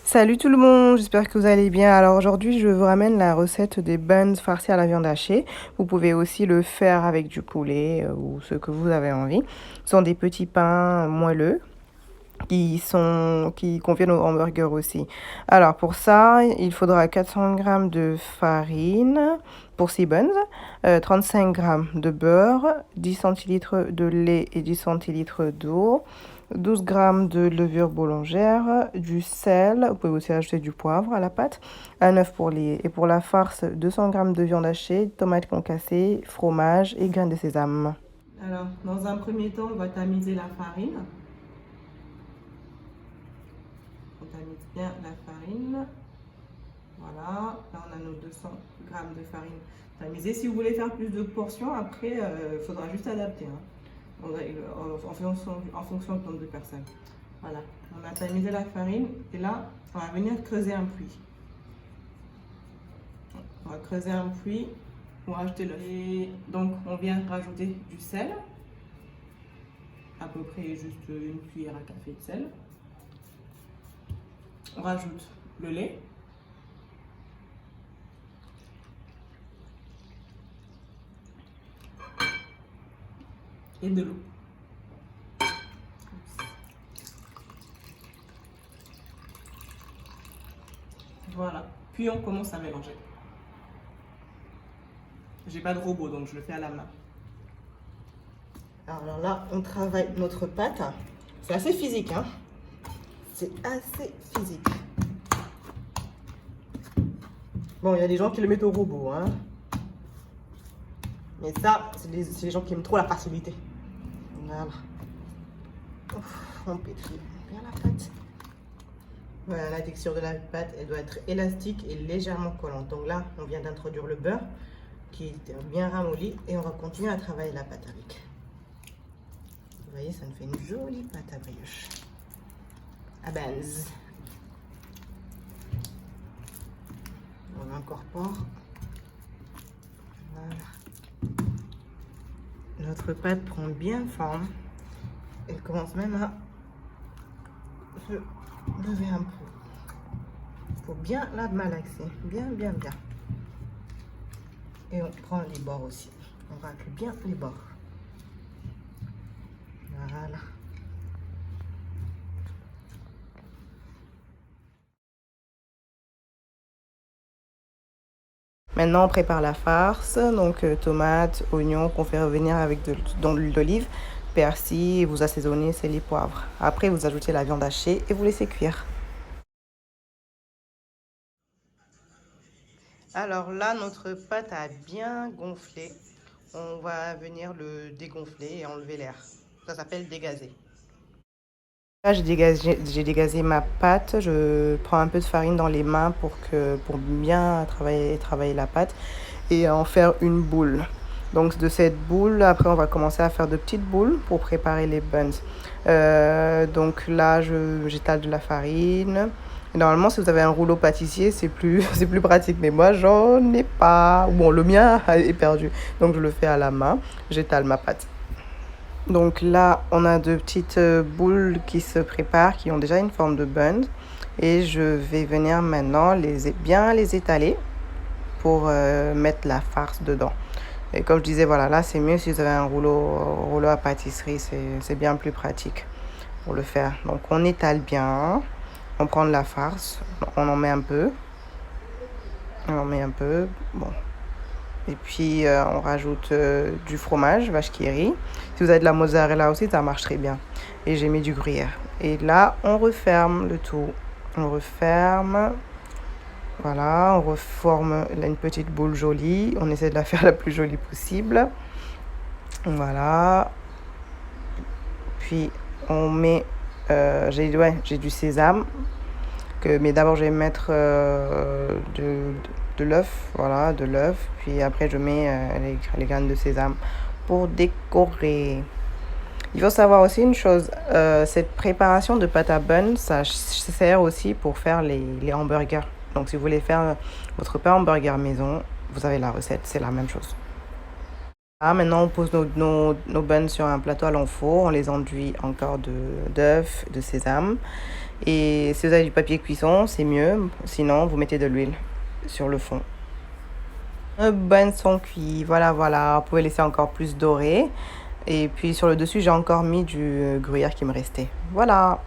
Salut tout le monde, j'espère que vous allez bien. Alors aujourd'hui, je vous ramène la recette des buns farcis à la viande hachée. Vous pouvez aussi le faire avec du poulet ou ce que vous avez envie. Ce sont des petits pains moelleux qui conviennent au hamburger aussi. Alors pour ça, il faudra 400 g de farine pour 6 buns, 35 g de beurre, 10 centilitres de lait et 10 centilitres d'eau, 12 g de levure boulangère, du sel, vous pouvez aussi ajouter du poivre à la pâte, un œuf et pour la farce, 200 g de viande hachée, tomates concassées, fromage et graines de sésame. Alors, dans un premier temps, on va tamiser la farine. On tamise bien la farine. Voilà, là on a nos 200 g de farine tamisée. Si vous voulez faire plus de portions, après, il faudra juste adapter. En fonction du nombre de personnes. Voilà, on a tamisé la farine et là, on va venir creuser un puits. On va creuser un puits pour rajouter l'œuf. Et donc, on vient rajouter du sel, à peu près juste une cuillère à café de sel. On rajoute le lait. Et de l'eau. Voilà, puis on commence à mélanger. J'ai pas de robot donc je le fais à la main. Alors là, on travaille notre pâte. C'est assez physique, hein. C'est assez physique. Bon, il y a des gens qui le mettent au robot, hein. Mais ça, c'est les gens qui aiment trop la facilité. Voilà. On pétrit bien la pâte. Voilà, la texture de la pâte, elle doit être élastique et légèrement collante. Donc là, on vient d'introduire le beurre qui est bien ramolli et on va continuer à travailler la pâte avec. Vous voyez, ça nous fait une jolie pâte à brioche. À base. On incorpore. Voilà. Notre pâte prend bien forme. Elle commence même à se lever un peu. Il faut bien la malaxer. Bien, bien, bien. Et on prend les bords aussi. On racle bien les bords. Voilà. Maintenant, on prépare la farce. Donc, tomates, oignons qu'on fait revenir avec dans l'huile d'olive, persil, et vous assaisonnez, c'est les poivres. Après, vous ajoutez la viande hachée et vous laissez cuire. Alors là, notre pâte a bien gonflé. On va venir le dégonfler et enlever l'air. Ça s'appelle dégazer. Là, j'ai dégazé ma pâte. Je prends un peu de farine dans les mains pour bien travailler la pâte et en faire une boule. Donc de cette boule, après on va commencer à faire de petites boules pour préparer les buns. Donc là, j'étale de la farine. Et normalement, si vous avez un rouleau pâtissier, c'est plus pratique. Mais moi, j'en ai pas. Bon, le mien est perdu. Donc je le fais à la main. J'étale ma pâte. Donc là, on a de petites boules qui se préparent, qui ont déjà une forme de bun. Et je vais venir maintenant bien les étaler pour mettre la farce dedans. Et comme je disais, voilà, là c'est mieux si vous avez un rouleau à pâtisserie, c'est bien plus pratique pour le faire. Donc on étale bien, on prend de la farce, on en met un peu, bon. Et puis on rajoute du fromage, vache qui rit. Si vous avez de la mozzarella aussi, ça marche très bien. Et j'ai mis du gruyère. Et là, on referme le tout. On referme. Voilà, on reforme une petite boule jolie. On essaie de la faire la plus jolie possible. Voilà. Puis on met, j'ai du sésame. Mais d'abord je vais mettre de l'œuf. Voilà, de l'œuf. Puis après je mets les graines de sésame pour décorer. Il faut savoir aussi une chose, cette préparation de pâte à bun, ça sert aussi pour faire les hamburgers. Donc si vous voulez faire votre pain hamburger maison, vous avez la recette, c'est la même chose. Ah, maintenant on pose nos buns sur un plateau à l'enfour, on les enduit encore d'œufs, de sésame. Et si vous avez du papier cuisson, c'est mieux. Sinon, vous mettez de l'huile sur le fond. Nos bonnes sont cuits. Voilà, voilà. Vous pouvez laisser encore plus doré. Et puis sur le dessus, j'ai encore mis du gruyère qui me restait. Voilà.